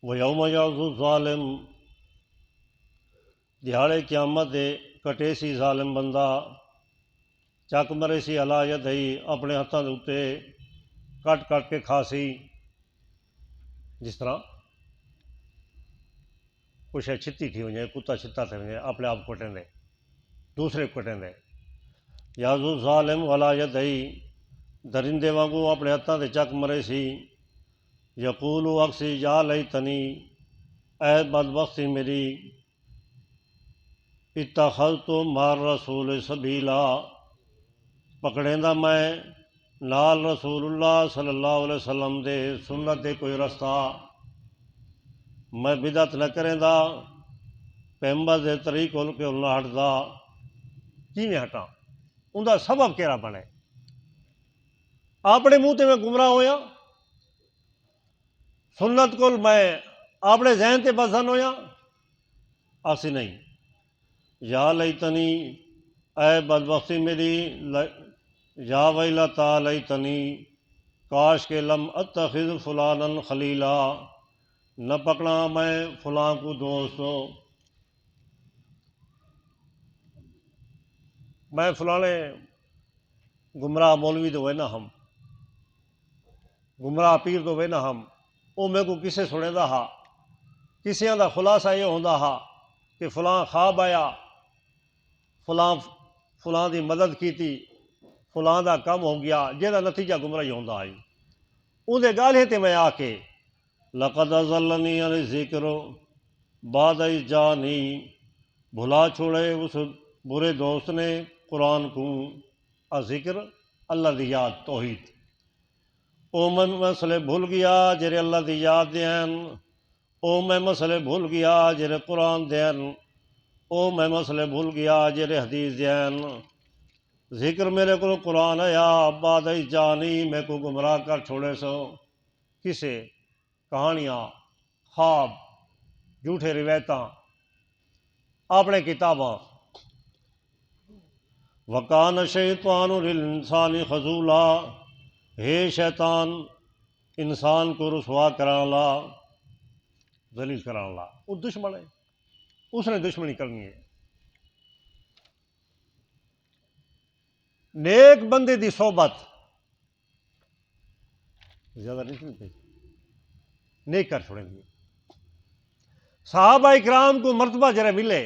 وہ یوم یعض الظالم، دیہاڑے قیامت دے کٹے سی ظالم بندہ، چک مرے سی علی یدیہ، اپنے ہاتھوں کے اتنے کٹ کٹ کے کھا سی، جس طرح کچھ چھتی تھی ہوئی کتا چھتا تھے اپنے آپ کٹیں دے دوسرے کٹیں دے، یعض الظالم علی یدیہ، درندے وانگو اپنے ہاتھوں سے چک مرے سی، یقول اکسی یا لیتنی، اے بدبختی میری، اتخذت مع الرسول سبیلا، پکڑیں میں نال رسول اللہ صلی اللہ علیہ وسلم دے سنت دے کوئی رستہ، میں بدعت نہ کریں دا، پیغمبر دے طریق کے نہ ہٹدا، کیویں ہٹاں؟ ان دا سبب کیڑا بنے؟ اپنے منہ تے میں گمراہ ہویا، سنت کو میں اپنے ذہن تے بسن ہویا، آسی نہیں، یا لیتنی، اے بدبختی میری، یا ویلتا لیتنی، کاش کے لم اتخذ فلانا خلیلا، نہ پکڑا میں فلاں کو دوستو، میں فلانے گمراہ مولوی تو ہوئے نا ہم، گمراہ پیر تو ہوئے نا ہم، وہ میں کو کسے سنے دا ہا، کسے دا خلاصہ یہ ہوندا ہا کہ فلاں خواب آیا، فلاں دی مدد کیتی، فلاں دا کم ہو گیا، جہاں نتیجہ گمراہی ہوندا آئی، ان دے گالے تے میں آ کے لقد اضلنی عن الذکر بعد اذ جانی، بھلا چھوڑے اس برے دوست نے قرآن کو، ذکر اللہ دی یاد توحید، او میں مسئلے بھول گیا جرے اللہ دی یاد دین، او میں مسئلے بھول گیا جرے قرآن دین، او میں مسئلے بھول گیا جرے حدیث دین، ذکر میرے کو قرآن آیا بعد اذ جانی، میں کو گمراہ کر چھوڑے سو، کسے؟ کہانیاں، خواب، جھوٹے روایتاں، اپنے کتاباں، وَقَانَ الشَّيْطَانُ لِلْإِنسَانِ خَذُولًا، ہے شیطان انسان کو رسوا کران لا، ذلیل کران لا، وہ دشمن ہے، اس نے دشمنی کرنی ہے، نیک بندے دی صحبت زیادہ نہیں سنتے، نیک کر چھوڑیں گے، صحابہ اکرام کو مرتبہ جرے ملے